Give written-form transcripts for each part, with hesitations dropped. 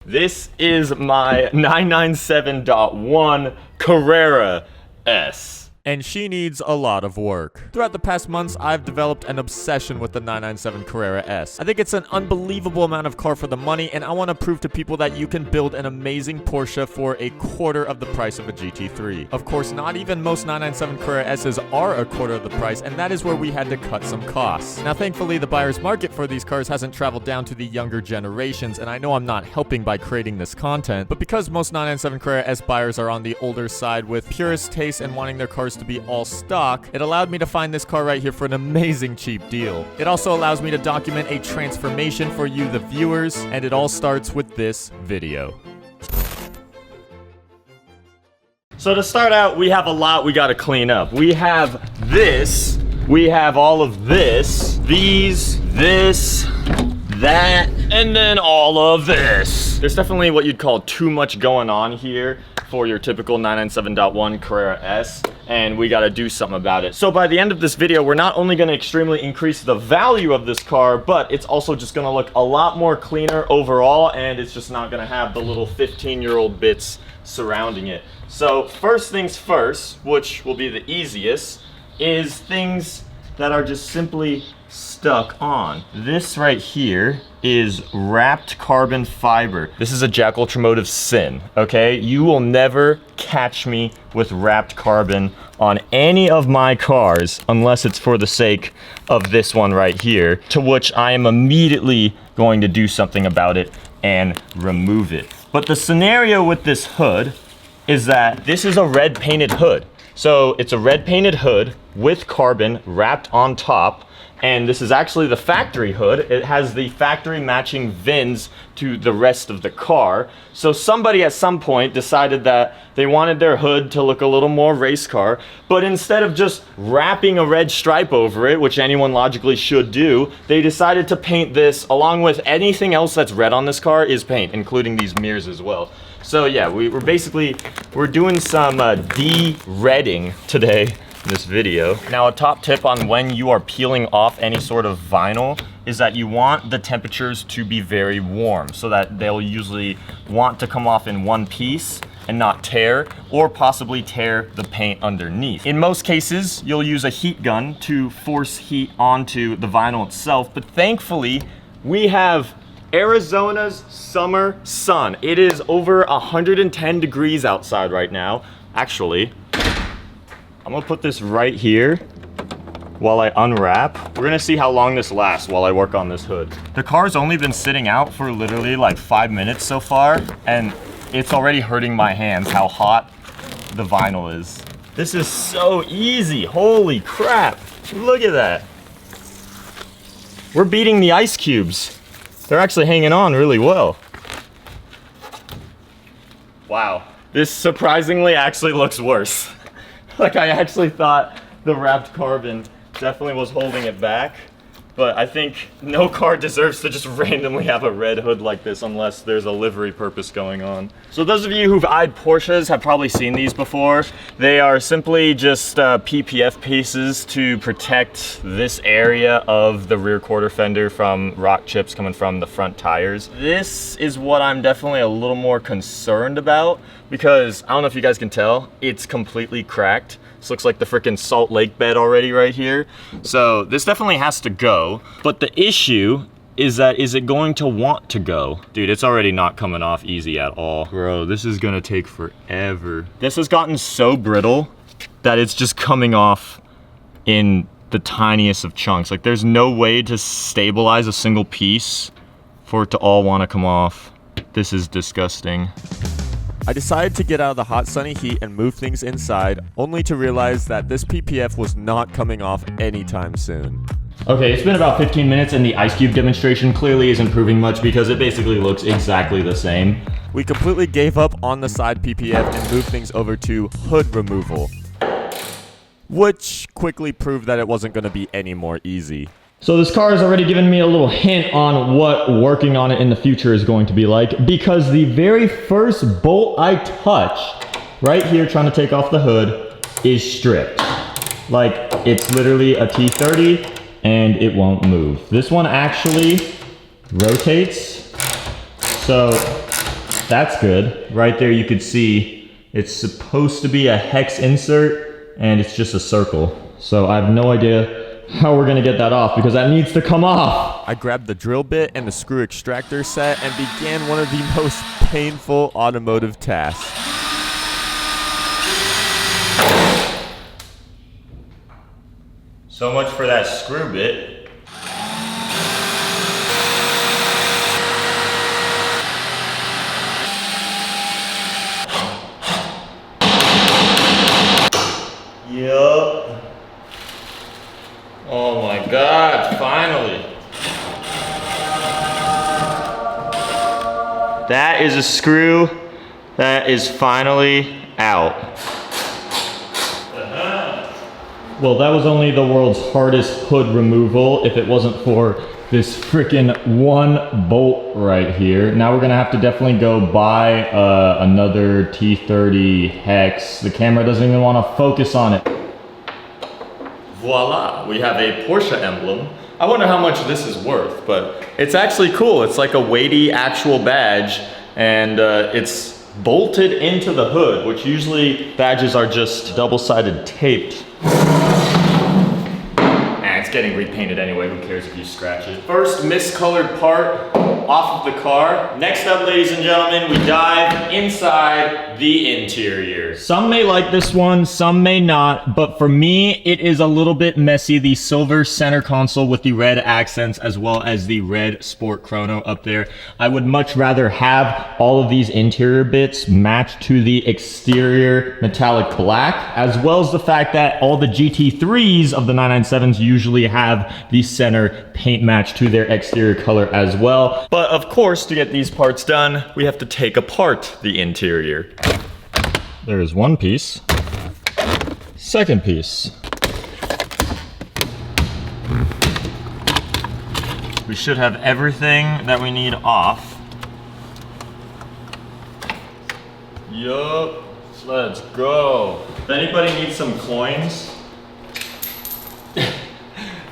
This is my 997.1 Carrera S. And she needs a lot of work. Throughout the past months, I've developed an obsession with the 997 Carrera S. I think it's an unbelievable amount of car for the money, and I want to prove to people that you can build an amazing Porsche for a quarter of the price of a GT3. Of course, not even most 997 Carrera S's are a quarter of the price, and that is where we had to cut some costs. Now, thankfully, the buyer's market for these cars hasn't traveled down to the younger generations, and I know I'm not helping by creating this content, but because most 997 Carrera S buyers are on the older side with purist taste and wanting their cars to be all stock, it allowed me to find this car right here for an amazing cheap deal. It also allows me to document a transformation for you, the viewers, and it all starts with this video. So to start out, we have a lot we gotta clean up. We have this, we have all of this, these, this, that, and then all of this. There's definitely what you'd call too much going on here for your typical 997.1 Carrera S, and we gotta do something about it. So by the end of this video, we're not only gonna extremely increase the value of this car, but it's also just gonna look a lot more cleaner overall, and it's just not gonna have the little 15-year-old bits surrounding it. So first things first, which will be the easiest, is things that are just simply stuck on. This right here is wrapped carbon fiber. This is a JackUltraMotive sin, okay? You will never catch me with wrapped carbon on any of my cars unless it's for the sake of this one right here, to which I am immediately going to do something about it and remove it. But the scenario with this hood is that this is a red painted hood. So it's a red painted hood with carbon wrapped on top, and this is actually the factory hood. It has the factory matching VINs to the rest of the car. So somebody at some point decided that they wanted their hood to look a little more race car, but instead of just wrapping a red stripe over it, which anyone logically should do, they decided to paint this along with anything else that's red on this car is paint, including these mirrors as well. So yeah, we're doing some de-redding today in this video. Now, a top tip on when you are peeling off any sort of vinyl is that you want the temperatures to be very warm so that they'll usually want to come off in one piece and not tear, or possibly tear the paint underneath. In most cases, you'll use a heat gun to force heat onto the vinyl itself, but thankfully, we have Arizona's summer sun. It is over 110 degrees outside right now. Actually, I'm gonna put this right here while I unwrap. We're gonna see how long this lasts while I work on this hood. The car's only been sitting out for literally like 5 minutes so far, and it's already hurting my hands how hot the vinyl is. This is so easy, holy crap. Look at that. We're beating the ice cubes. They're actually hanging on really well. Wow, this surprisingly actually looks worse. Like, I actually thought the wrapped carbon definitely was holding it back, but I think no car deserves to just randomly have a red hood like this unless there's a livery purpose going on. So those of you who've eyed Porsches have probably seen these before. They are simply just PPF pieces to protect this area of the rear quarter fender from rock chips coming from the front tires. This is what I'm definitely a little more concerned about, because I don't know if you guys can tell, it's completely cracked. This looks like the freaking Salt Lake bed already right here. So this definitely has to go. But the issue is that, is it going to want to go? Dude, it's already not coming off easy at all. Bro, this is gonna take forever. This has gotten so brittle that it's just coming off in the tiniest of chunks. Like, there's no way to stabilize a single piece for it to all wanna come off. This is disgusting. I decided to get out of the hot sunny heat and move things inside, only to realize that this PPF was not coming off anytime soon. Okay, it's been about 15 minutes and the ice cube demonstration clearly isn't proving much because it basically looks exactly the same. We completely gave up on the side PPF and moved things over to hood removal, which quickly proved that it wasn't going to be any more easy. So this car has already given me a little hint on what working on it in the future is going to be like, because the very first bolt I touch, right here trying to take off the hood, is stripped. Like, it's literally a T30 and it won't move. This one actually rotates, so That's good. Right there you could see it's supposed to be a hex insert and it's just a circle. So I have no idea how we're gonna get that off because that needs to come off. I grabbed the drill bit and the screw extractor set and began one of the most painful automotive tasks. So much for that screw bit. Yup. Oh my God, finally. That is a screw that is finally out. Well, that was only the world's hardest hood removal if it wasn't for this freaking one bolt right here. Now we're gonna have to definitely go buy another T30 hex. The camera doesn't even wanna focus on it. Voila, we have a Porsche emblem. I wonder how much this is worth, but it's actually cool. It's like a weighty actual badge and it's bolted into the hood, which usually badges are just double-sided taped. It's getting repainted anyway, who cares if you scratch it. First miscolored part off of the car. Next up, ladies and gentlemen, we dive inside the interior. Some may like this one, some may not, but for me, it is a little bit messy. The silver center console with the red accents as well as the red Sport Chrono up there. I would much rather have all of these interior bits match to the exterior metallic black, as well as the fact that all the GT3s of the 997s usually have the center paint match to their exterior color as well. But of course, to get these parts done, we have to take apart the interior. There is one piece. Second piece. We should have everything that we need off. Yup, let's go. If anybody needs some coins,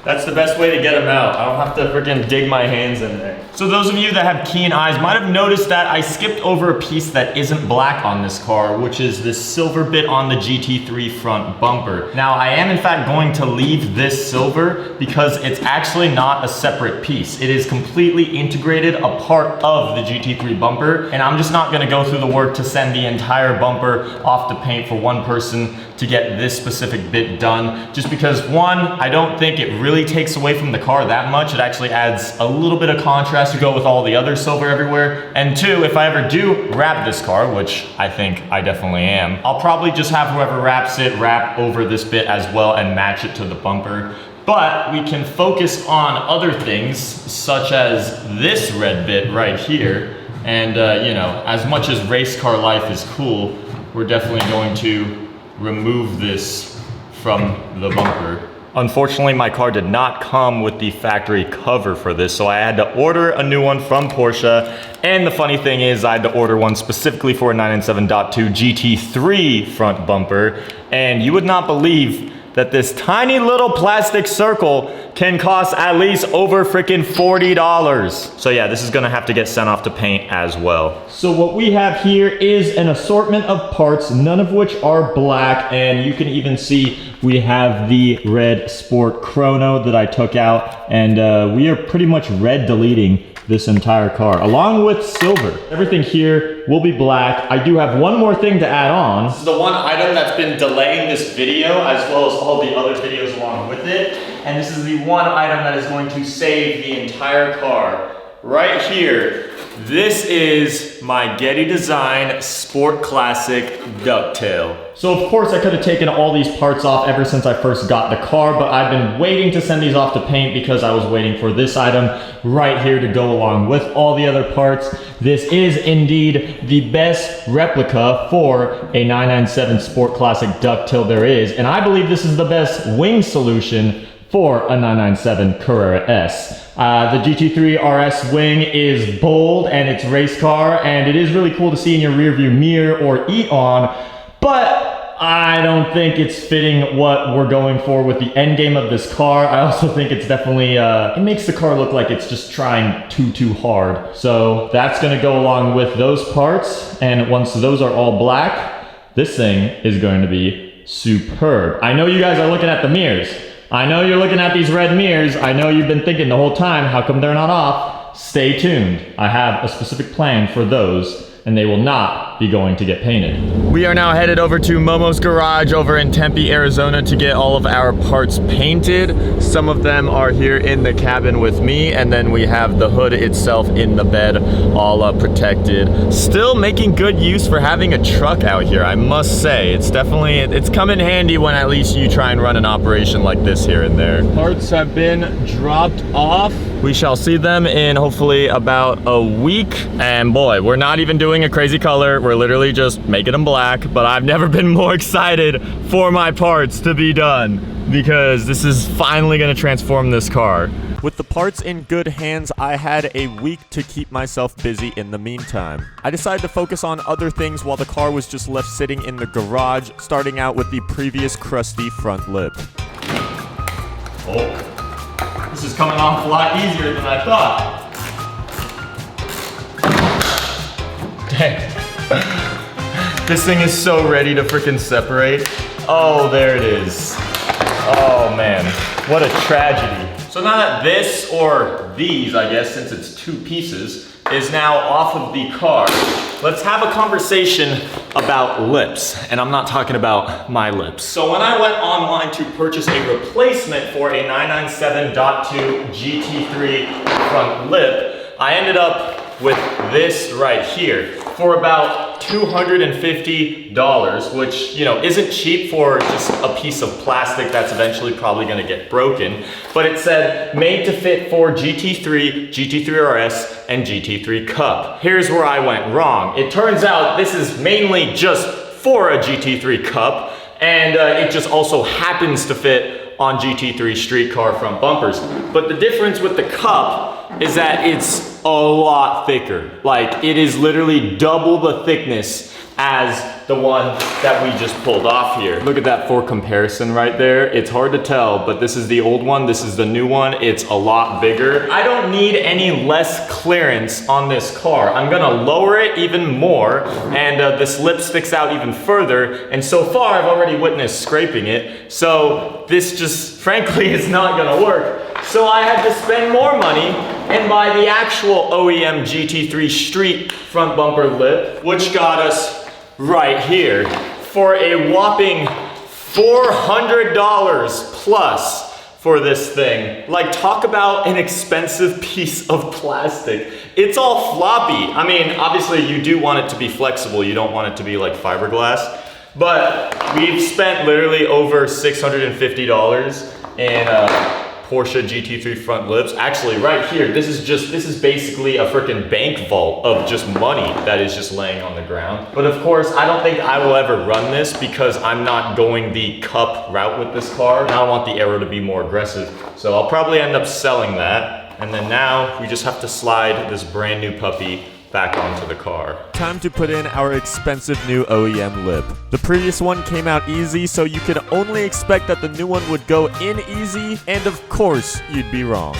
that's the best way to get them out. I don't have to freaking dig my hands in there. So those of you that have keen eyes might have noticed that I skipped over a piece that isn't black on this car, which is this silver bit on the GT3 front bumper. Now, I am in fact going to leave this silver because it's actually not a separate piece. It is completely integrated, a part of the GT3 bumper, and I'm just not gonna go through the work to send the entire bumper off to paint for one person to get this specific bit done, just because one, I don't think it really takes away from the car that much. It actually adds a little bit of contrast to go with all the other silver everywhere. And two, if I ever do wrap this car, which I think I definitely am, I'll probably just have whoever wraps it wrap over this bit as well and match it to the bumper. But we can focus on other things, such as this red bit right here. And you know, as much as race car life is cool, we're definitely going to remove this from the bumper. Unfortunately, my car did not come with the factory cover for this, so I had to order a new one from Porsche. And the funny thing is, I had to order one specifically for a 997.2 GT3 front bumper. And you would not believe that this tiny little plastic circle can cost at least over freaking $40. So yeah, this is gonna have to get sent off to paint as well. So what we have here is an assortment of parts, none of which are black, and you can even see we have the red Sport Chrono that I took out, and we are pretty much red deleting this entire car, along with silver. Everything here will be black. I do have one more thing to add on. This is the one item that's been delaying this video, as well as all the other videos along with it. And this is the one item that is going to save the entire car. Right here, this is my Getty Design Sport Classic Ducktail. So of course I could have taken all these parts off ever since I first got the car, but I've been waiting to send these off to paint because I was waiting for this item right here to go along with all the other parts. This is indeed the best replica for a 997 Sport Classic Ducktail there is, and I believe this is the best wing solution for a 997 Carrera S. The GT3 RS wing is bold and it's race car, and it is really cool to see in your rear view mirror or eat on, but I don't think it's fitting what we're going for with the end game of this car. I also think it's definitely, it makes the car look like it's just trying too hard. So that's gonna go along with those parts. And once those are all black, this thing is going to be superb. I know you guys are looking at the mirrors. I know you're looking at these red mirrors. I know you've been thinking the whole time, how come they're not off? Stay tuned. I have a specific plan for those, and they will not be going to get painted. We are now headed over to Momo's garage over in Tempe, Arizona to get all of our parts painted. Some of them are here in the cabin with me, and then we have the hood itself in the bed, all protected. Still making good use for having a truck out here, I must say. It's definitely, it's come in handy when at least you try and run an operation like this here and there. Parts have been dropped off. We shall see them in hopefully about a week. And boy, we're not even doing a crazy color. We're literally just making them black, but I've never been more excited for my parts to be done because this is finally gonna transform this car. With the parts in good hands, I had a week to keep myself busy in the meantime. I decided to focus on other things while the car was just left sitting in the garage, starting out with the previous crusty front lip. Oh. This is coming off a lot easier than I thought. Dang. This thing is so ready to freaking separate. Oh, there it is. Oh man, what a tragedy. So now that this, or these, I guess, since it's two pieces, is now off of the car, let's have a conversation about lips. And I'm not talking about my lips. So when I went online to purchase a replacement for a 997.2 GT3 front lip, I ended up with this right here for about $250, which, you know, isn't cheap for just a piece of plastic that's eventually probably gonna get broken. But it said, made to fit for GT3, GT3 RS, and GT3 Cup. Here's where I went wrong. It turns out this is mainly just for a GT3 Cup, and it just also happens to fit on GT3 street car front bumpers. But the difference with the Cup is that it's a lot thicker. Like, it is literally double the thickness as the one that we just pulled off here. Look at that for comparison right there. It's hard to tell, but this is the old one, this is the new one. It's a lot bigger. I don't need any less clearance on this car. I'm gonna lower it even more, and this lip sticks out even further, and so far I've already witnessed scraping it, so this just frankly is not gonna work. So I had to spend more money and buy the actual OEM GT3 Street front bumper lip, which got us right here for a whopping $400 plus for this thing. Like, talk about an expensive piece of plastic. It's all floppy. I mean, obviously you do want it to be flexible. You don't want it to be like fiberglass, but we've spent literally over $650 in Porsche GT3 front lips. Actually, right here, this is basically a freaking bank vault of just money that is just laying on the ground. But of course, I don't think I will ever run this because I'm not going the Cup route with this car. And I want the Aero to be more aggressive. So I'll probably end up selling that. And then now we just have to slide this brand new puppy back onto the car. Time to put in our expensive new OEM lip. The previous one came out easy, so you could only expect that the new one would go in easy, and of course, you'd be wrong.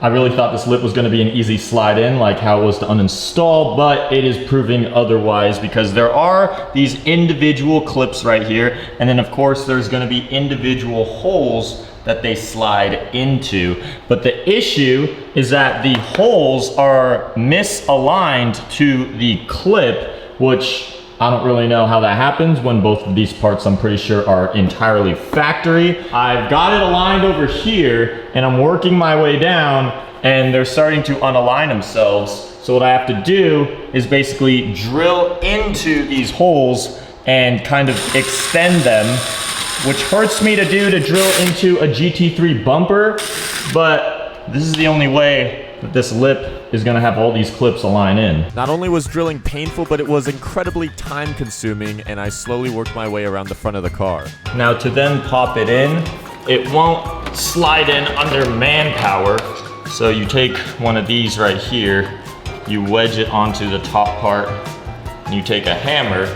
I really thought this lip was gonna be an easy slide in, like how it was to uninstall, but it is proving otherwise because there are these individual clips right here, and then of course there's gonna be individual holes that they slide into. But the issue is that the holes are misaligned to the clip, which I don't really know how that happens when both of these parts, I'm pretty sure, are entirely factory. I've got it aligned over here and I'm working my way down and they're starting to unalign themselves. So what I have to do is basically drill into these holes and kind of extend them, which hurts me to do to drill into a GT3 bumper, but this is the only way that this lip is gonna have all these clips align in. Not only was drilling painful, but it was incredibly time consuming, and I slowly worked my way around the front of the car. Now to then pop it in, it won't slide in under manpower. So you take one of these right here, you wedge it onto the top part, and you take a hammer,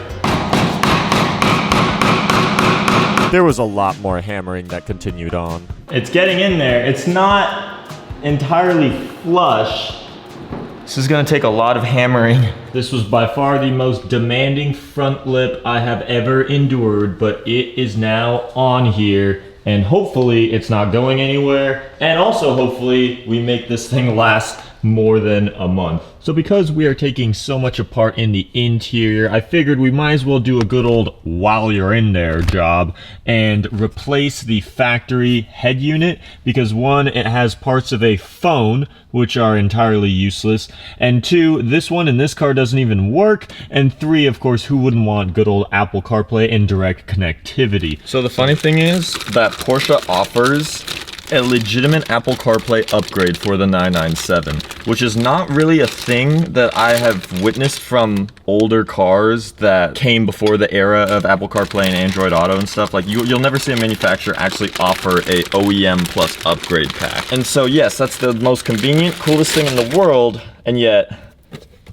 There was a lot more hammering that continued on. It's getting in there. It's not entirely flush. This is gonna take a lot of hammering. This was by far the most demanding front lip I have ever endured, but it is now on here, and hopefully it's not going anywhere, and also hopefully we make this thing last more than a month. So because we are taking so much apart in the interior, I figured we might as well do a good old while you're in there job and replace the factory head unit, because one, it has parts of a phone which are entirely useless, and two, this one in this car doesn't even work, and three, of course, who wouldn't want good old Apple CarPlay and direct connectivity? So the funny thing is that Porsche offers a legitimate Apple CarPlay upgrade for the 997, which is not really a thing that I have witnessed from older cars that came before the era of Apple CarPlay and Android Auto and stuff. Like you'll never see a manufacturer actually offer a OEM plus upgrade pack. And so yes, that's the most convenient, coolest thing in the world, and yet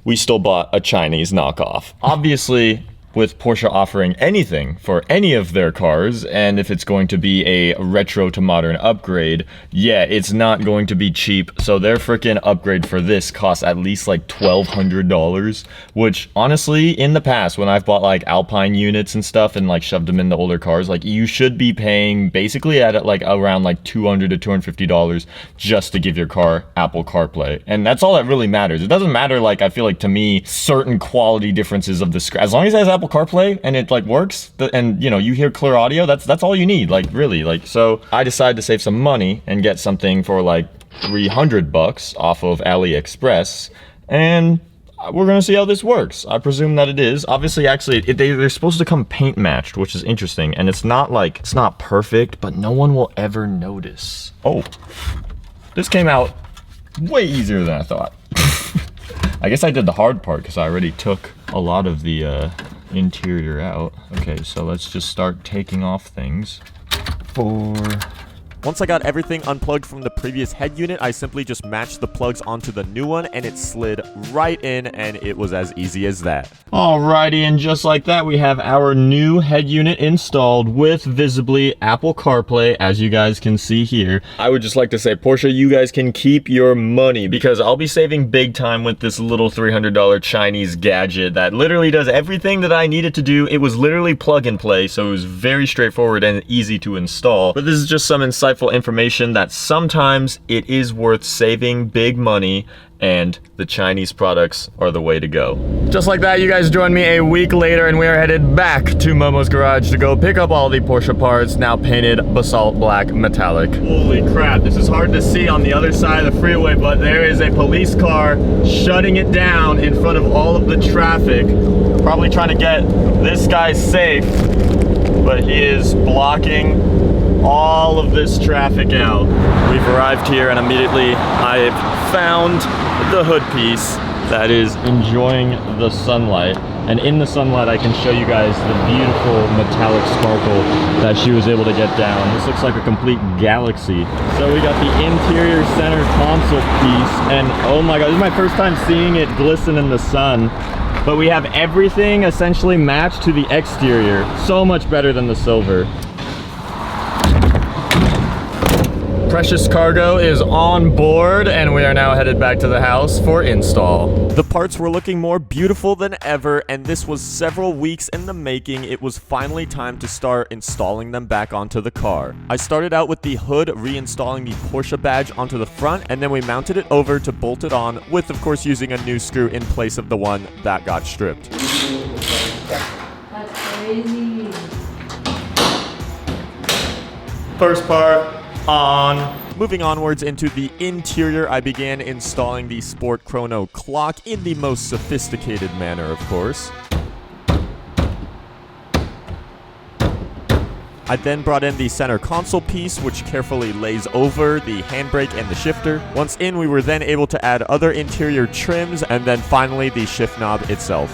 we still bought a Chinese knockoff. Obviously, with Porsche offering anything for any of their cars, and if it's going to be a retro to modern upgrade, yeah, it's not going to be cheap. So their freaking upgrade for this costs at least like $1,200, which honestly, in the past, when I've bought like Alpine units and stuff and like shoved them in the older cars, like you should be paying basically at like around like $200 to $250 just to give your car Apple CarPlay. And that's all that really matters. It doesn't matter, like, I feel like to me, certain quality differences of the screen. As long as it has Apple CarPlay and it like works, and you know, you hear clear audio, that's all you need, like really. Like, so I decided to save some money and get something for like $300 off of AliExpress, and we're gonna see how this works. I presume that it is. Obviously, actually, they're supposed to come paint matched, which is interesting, and it's not like, it's not perfect, but no one will ever notice. Oh, this came out way easier than I thought. I guess I did the hard part because I already took a lot of the interior out. Okay, so let's just start taking off things. Once I got everything unplugged from the previous head unit, I simply just matched the plugs onto the new one, and it slid right in, and it was as easy as that. Alrighty, and just like that, we have our new head unit installed with visibly Apple CarPlay, as you guys can see here. I would just like to say, Porsche, you guys can keep your money, because I'll be saving big time with this little $300 Chinese gadget that literally does everything that I needed to do. It was literally plug and play, so it was very straightforward and easy to install. But this is just some insightful information that sometimes it is worth saving big money, and the Chinese products are the way to go. Just like that, you guys joined me a week later, and we are headed back to Momo's garage to go pick up all the Porsche parts, now painted basalt black metallic. Holy crap, this is hard to see on the other side of the freeway, but there is a police car shutting it down in front of all of the traffic. Probably trying to get this guy safe, but he is blocking all of this traffic out. We've arrived here, and immediately I've found the hood piece that is enjoying the sunlight, and in the sunlight I can show you guys the beautiful metallic sparkle that she was able to get down. This looks like a complete galaxy. So we got the interior center console piece, and oh my god, this is my first time seeing it glisten in the sun. But we have everything essentially matched to the exterior. So much better than the silver. Precious cargo is on board, and we are now headed back to the house for install. The parts were looking more beautiful than ever, and this was several weeks in the making. It was finally time to start installing them back onto the car. I started out with the hood, reinstalling the Porsche badge onto the front, and then we mounted it over to bolt it on, with of course using a new screw in place of the one that got stripped. That's crazy. First part on. Moving onwards into the interior, I began installing the Sport Chrono clock in the most sophisticated manner, of course. I then brought in the center console piece, which carefully lays over the handbrake and the shifter. Once in, we were then able to add other interior trims, and then finally the shift knob itself.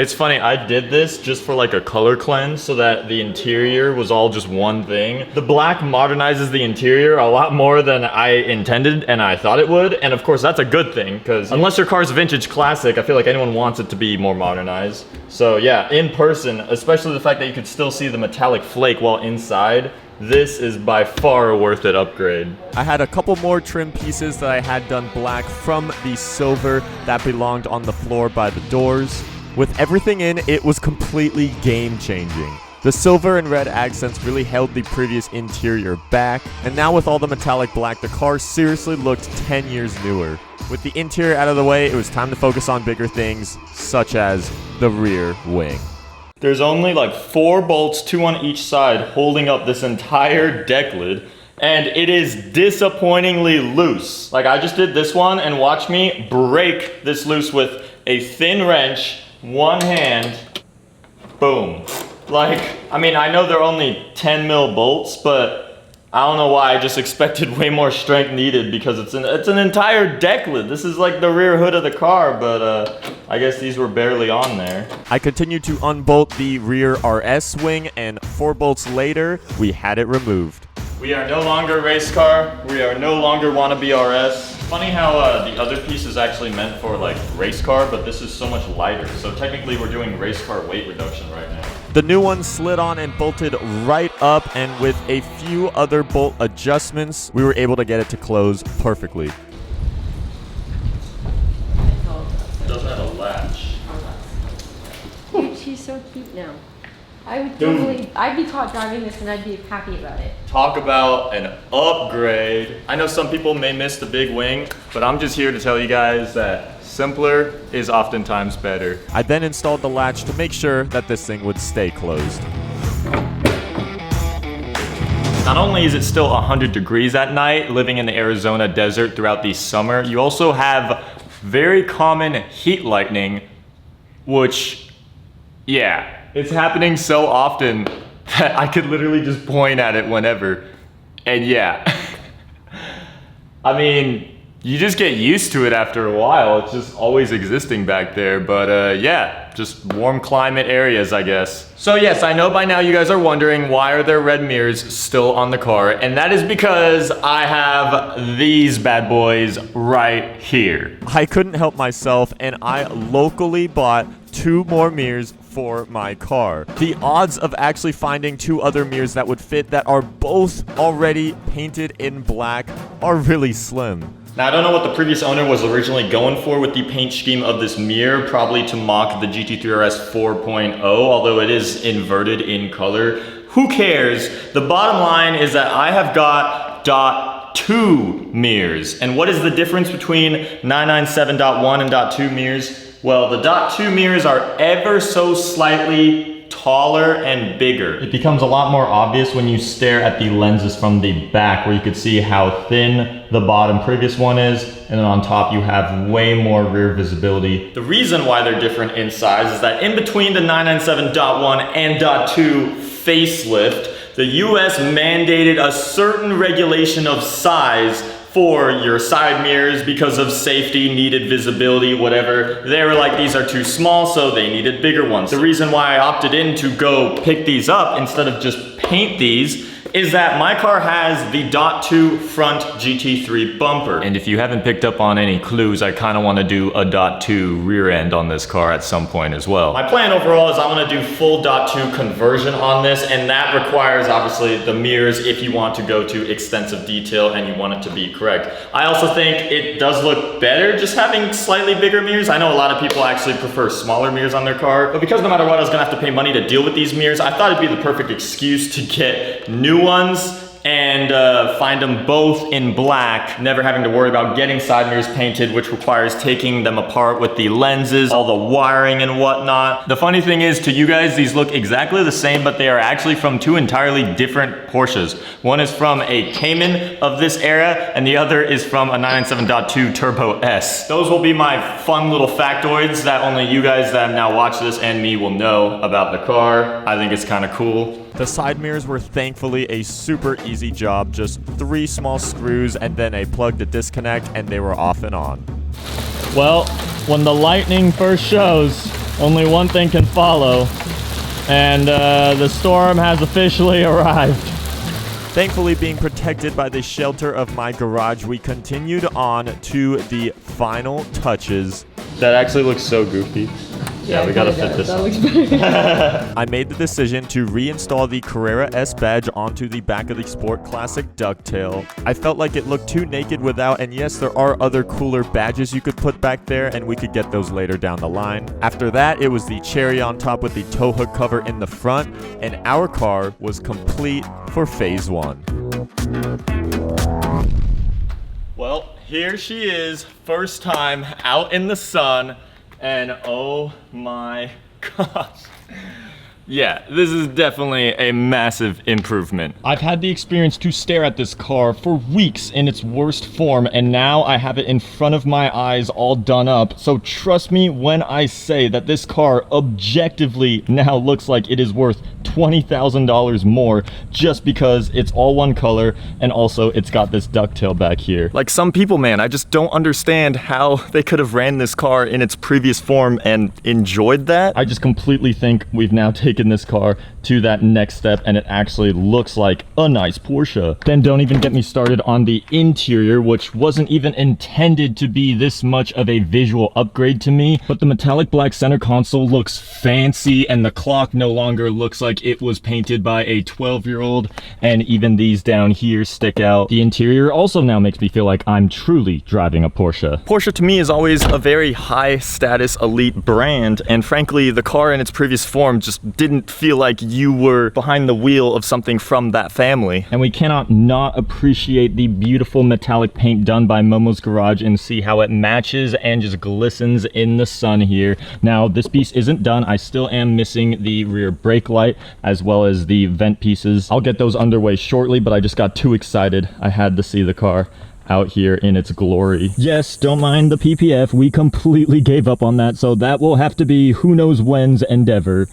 It's funny, I did this just for like a color cleanse so that the interior was all just one thing. The black modernizes the interior a lot more than I intended and I thought it would. And of course, that's a good thing because unless your car's vintage classic, I feel like anyone wants it to be more modernized. So yeah, in person, especially the fact that you could still see the metallic flake while inside, this is by far a worth it upgrade. I had a couple more trim pieces that I had done black from the silver that belonged on the floor by the doors. With everything in, it was completely game changing. The silver and red accents really held the previous interior back, and now with all the metallic black, the car seriously looked 10 years newer. With the interior out of the way, it was time to focus on bigger things, such as the rear wing. There's only like 4 bolts, 2 on each side, holding up this entire deck lid, and it is disappointingly loose. Like I just did this one, and watch me break this loose with a thin wrench, one hand, boom. Like, I mean, I know they're only 10 mil bolts, but I don't know why I just expected way more strength needed because it's an entire deck lid. This is like the rear hood of the car, but I guess these were barely on there. I continued to unbolt the rear RS wing, and 4 bolts later, we had it removed. We are no longer race car. We are no longer wannabe RS. Funny how the other piece is actually meant for like race car, but this is so much lighter. So technically we're doing race car weight reduction right now. The new one slid on and bolted right up, and with a few other bolt adjustments, we were able to get it to close perfectly. It doesn't have a latch. Dude, she's so cute now. I would totally, I'd be caught driving this and I'd be happy about it. Talk about an upgrade. I know some people may miss the big wing, but I'm just here to tell you guys that simpler is oftentimes better. I then installed the latch to make sure that this thing would stay closed. Not only is it still 100 degrees at night, living in the Arizona desert throughout the summer, you also have very common heat lightning, which, yeah, it's happening so often that I could literally just point at it whenever. And yeah, I mean, you just get used to it after a while. It's just always existing back there. But yeah, just warm climate areas, I guess. So yes, I know by now you guys are wondering why are there red mirrors still on the car? And that is because I have these bad boys right here. I couldn't help myself, and I locally bought 2 more mirrors for my car. The odds of actually finding 2 other mirrors that would fit that are both already painted in black are really slim. Now, I don't know what the previous owner was originally going for with the paint scheme of this mirror, probably to mock the GT3 RS 4.0, although it is inverted in color. Who cares? The bottom line is that I have got .2 mirrors. And what is the difference between 997.1 and .2 mirrors? Well, the .2 mirrors are ever so slightly taller and bigger. It becomes a lot more obvious when you stare at the lenses from the back, where you could see how thin the bottom previous one is, and then on top you have way more rear visibility. The reason why they're different in size is that in between the 997.1 and .2 facelift, the US mandated a certain regulation of size for your side mirrors because of safety, needed visibility, whatever. They were like, these are too small, so they needed bigger ones. The reason why I opted in to go pick these up instead of just paint these is that my car has the .2 front GT3 bumper. And if you haven't picked up on any clues, I kind of want to do a .2 rear end on this car at some point as well. My plan overall is I want to do full .2 conversion on this, and that requires obviously the mirrors if you want to go to extensive detail and you want it to be correct. I also think it does look better just having slightly bigger mirrors. I know a lot of people actually prefer smaller mirrors on their car, but because no matter what I was gonna have to pay money to deal with these mirrors, I thought it'd be the perfect excuse to get new ones and find them both in black, never having to worry about getting side mirrors painted, which requires taking them apart with the lenses, all the wiring and whatnot. The funny thing is, to you guys, these look exactly the same, but they are actually from 2 entirely different Porsches. One is from a Cayman of this era, and the other is from a 997.2 Turbo S. Those will be my fun little factoids that only you guys that have now watched this and me will know about the car. I think it's kind of cool. The side mirrors were thankfully a super easy job, just 3 small screws and then a plug to disconnect, and they were off and on. Well, when the lightning first shows, only one thing can follow, and the storm has officially arrived. Thankfully, being protected by the shelter of my garage, we continued on to the final touches. That actually looks so goofy. Yeah, we gotta fit this That up. looks better. I made the decision to reinstall the Carrera S badge onto the back of the Sport Classic ducktail. I felt like it looked too naked without, and yes, there are other cooler badges you could put back there, and we could get those later down the line. After that, it was the cherry on top with the tow hook cover in the front, and our car was complete for phase 1. Well, here she is, first time out in the sun, and oh my gosh. Yeah, this is definitely a massive improvement. I've had the experience to stare at this car for weeks in its worst form, and now I have it in front of my eyes all done up. So trust me when I say that this car objectively now looks like it is worth $20,000 more just because it's all one color, and also it's got this ducktail back here. Like some people, man, I just don't understand how they could have ran this car in its previous form and enjoyed that. I just completely think we've now taken this car to that next step, and it actually looks like a nice Porsche. Then don't even get me started on the interior, which wasn't even intended to be this much of a visual upgrade to me, but the metallic black center console looks fancy, and the clock no longer looks like it was painted by a 12-year-old, and even these down here stick out. The interior also now makes me feel like I'm truly driving a Porsche. Porsche to me is always a very high status elite brand, and frankly the car in its previous form just didn't feel like you were behind the wheel of something from that family. And we cannot not appreciate the beautiful metallic paint done by Momo's garage and see how it matches and just glistens in the sun here. Now this piece isn't done. I still am missing the rear brake light as well as the vent pieces. I'll get those underway shortly, but I just got too excited. I had to see the car out here in its glory. Yes, don't mind the PPF. We completely gave up on that, so that will have to be who knows when's endeavor.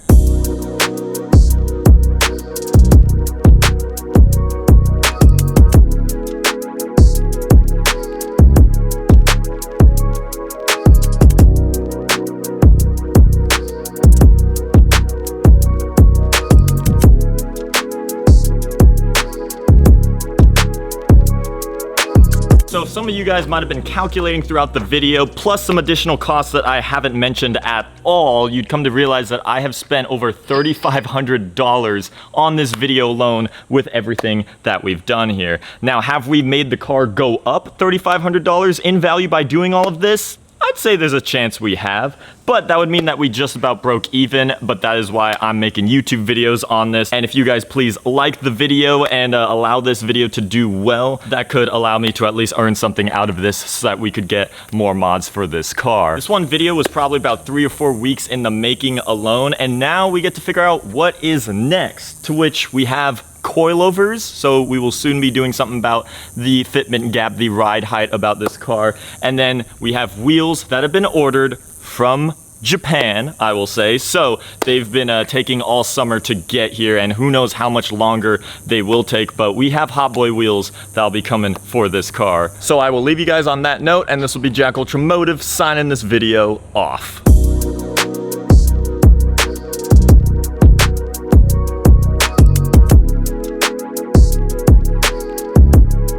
So some of you guys might have been calculating throughout the video, plus some additional costs that I haven't mentioned at all, you'd come to realize that I have spent over $3,500 on this video alone with everything that we've done here. Now, have we made the car go up $3,500 in value by doing all of this? I'd say there's a chance we have, but that would mean that we just about broke even, but that is why I'm making YouTube videos on this. And if you guys please like the video and allow this video to do well, that could allow me to at least earn something out of this so that we could get more mods for this car. This one video was probably about 3 or 4 weeks in the making alone, and now we get to figure out what is next, to which we have coilovers, so we will soon be doing something about the fitment gap, the ride height about this car. And then we have wheels that have been ordered from Japan, I will say. So they've been taking all summer to get here, and who knows how much longer they will take, but we have hot boy wheels that'll be coming for this car. So I will leave you guys on that note, and this will be JackUltraMotive signing this video off.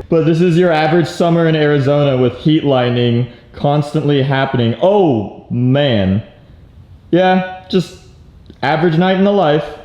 But this is your average summer in Arizona with heat lightning constantly happening. Oh, man. Yeah, just average night in the life.